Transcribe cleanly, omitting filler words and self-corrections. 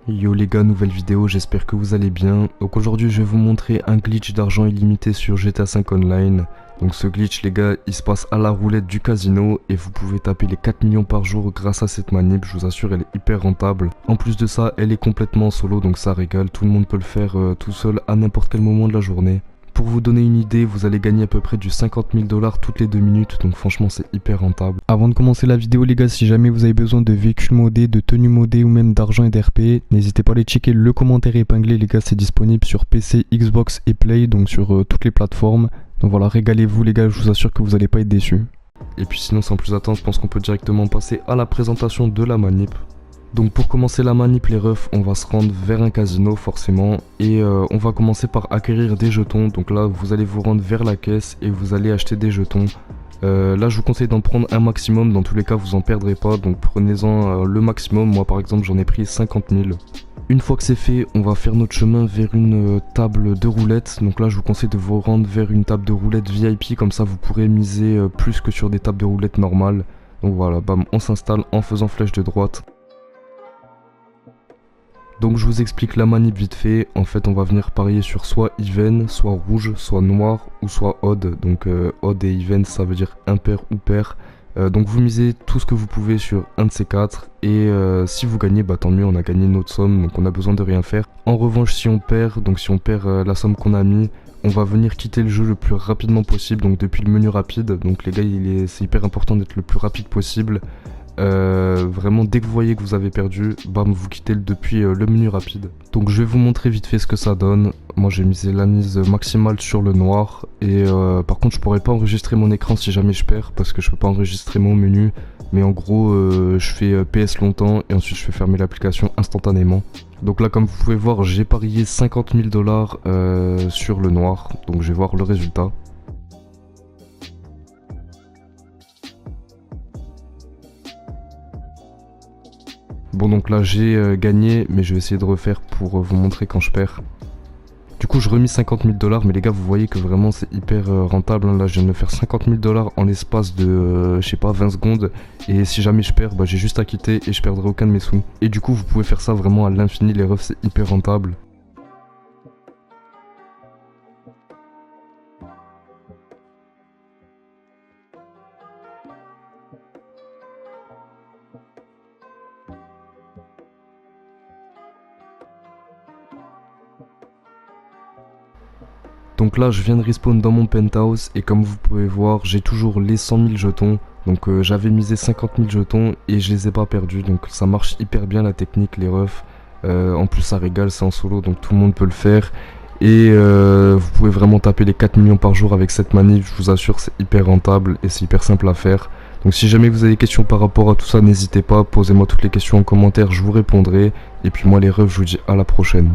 Yo les gars, nouvelle vidéo, j'espère que vous allez bien. Donc aujourd'hui je vais vous montrer un glitch d'argent illimité sur GTA 5 Online. Donc ce glitch les gars, il se passe à la roulette du casino et vous pouvez taper les 4 millions par jour grâce à cette manip. Je vous assure, elle est hyper rentable. En plus de ça, elle est complètement solo, donc ça régale. Tout le monde peut le faire tout seul à n'importe quel moment de la journée. Pour vous donner une idée, vous allez gagner à peu près du 50 000 $ toutes les 2 minutes, donc franchement c'est hyper rentable. Avant de commencer la vidéo les gars, si jamais vous avez besoin de véhicules modés, de tenues modées ou même d'argent et d'RP, n'hésitez pas à aller checker le commentaire épinglé les gars, c'est disponible sur PC, Xbox et Play, donc sur toutes les plateformes. Donc voilà, régalez-vous les gars, je vous assure que vous n'allez pas être déçus. Et puis sinon sans plus attendre, je pense qu'on peut directement passer à la présentation de la manip. Donc pour commencer la manip les refs, on va se rendre vers un casino forcément et on va commencer par acquérir des jetons. Donc là vous allez vous rendre vers la caisse et vous allez acheter des jetons. Là je vous conseille d'en prendre un maximum, dans tous les cas vous en perdrez pas, donc prenez-en le maximum. Moi par exemple j'en ai pris 50 000. Une fois que c'est fait, on va faire notre chemin vers une table de roulette. Donc là je vous conseille de vous rendre vers une table de roulette VIP, comme ça vous pourrez miser plus que sur des tables de roulette normales. Donc voilà, bam, on s'installe en faisant flèche de droite. Donc je vous explique la manip vite fait. En fait on va venir parier sur soit even, soit rouge, soit noir ou soit odd. Donc odd et even ça veut dire impair ou pair. Donc vous misez tout ce que vous pouvez sur un de ces quatre. Et si vous gagnez, bah tant mieux, on a gagné notre somme, donc on a besoin de rien faire. En revanche si on perd, donc si on perd la somme qu'on a mis, on va venir quitter le jeu le plus rapidement possible. Donc depuis le menu rapide. Donc les gars c'est hyper important d'être le plus rapide possible. Vraiment dès que vous voyez que vous avez perdu, bam, vous quittez depuis le menu rapide. Donc je vais vous montrer vite fait ce que ça donne. Moi j'ai misé la mise maximale sur le noir et par contre je pourrais pas enregistrer mon écran si jamais je perds parce que je peux pas enregistrer mon menu. Mais en gros je fais PS longtemps et ensuite je fais fermer l'application instantanément. Donc là comme vous pouvez voir j'ai parié 50 000 $ sur le noir, donc je vais voir le résultat. Bon donc là j'ai gagné, mais je vais essayer de refaire pour vous montrer quand je perds. Du coup je remis 50 000 $, mais les gars vous voyez que vraiment c'est hyper rentable, hein. Là je viens de me faire 50 000 $ en l'espace de je sais pas 20 secondes. Et si jamais je perds, bah j'ai juste à quitter et je perdrai aucun de mes sous. Et du coup vous pouvez faire ça vraiment à l'infini les refs, c'est hyper rentable. Donc là je viens de respawn dans mon penthouse et comme vous pouvez voir j'ai toujours les 100 000 jetons. Donc j'avais misé 50 000 jetons et je les ai pas perdus, donc ça marche hyper bien la technique les refs. En plus ça régale, c'est en solo donc tout le monde peut le faire. Et vous pouvez vraiment taper les 4 millions par jour avec cette manip, je vous assure c'est hyper rentable et c'est hyper simple à faire. Donc si jamais vous avez des questions par rapport à tout ça, n'hésitez pas, posez-moi toutes les questions en commentaire, je vous répondrai. Et puis moi les refs, je vous dis à la prochaine.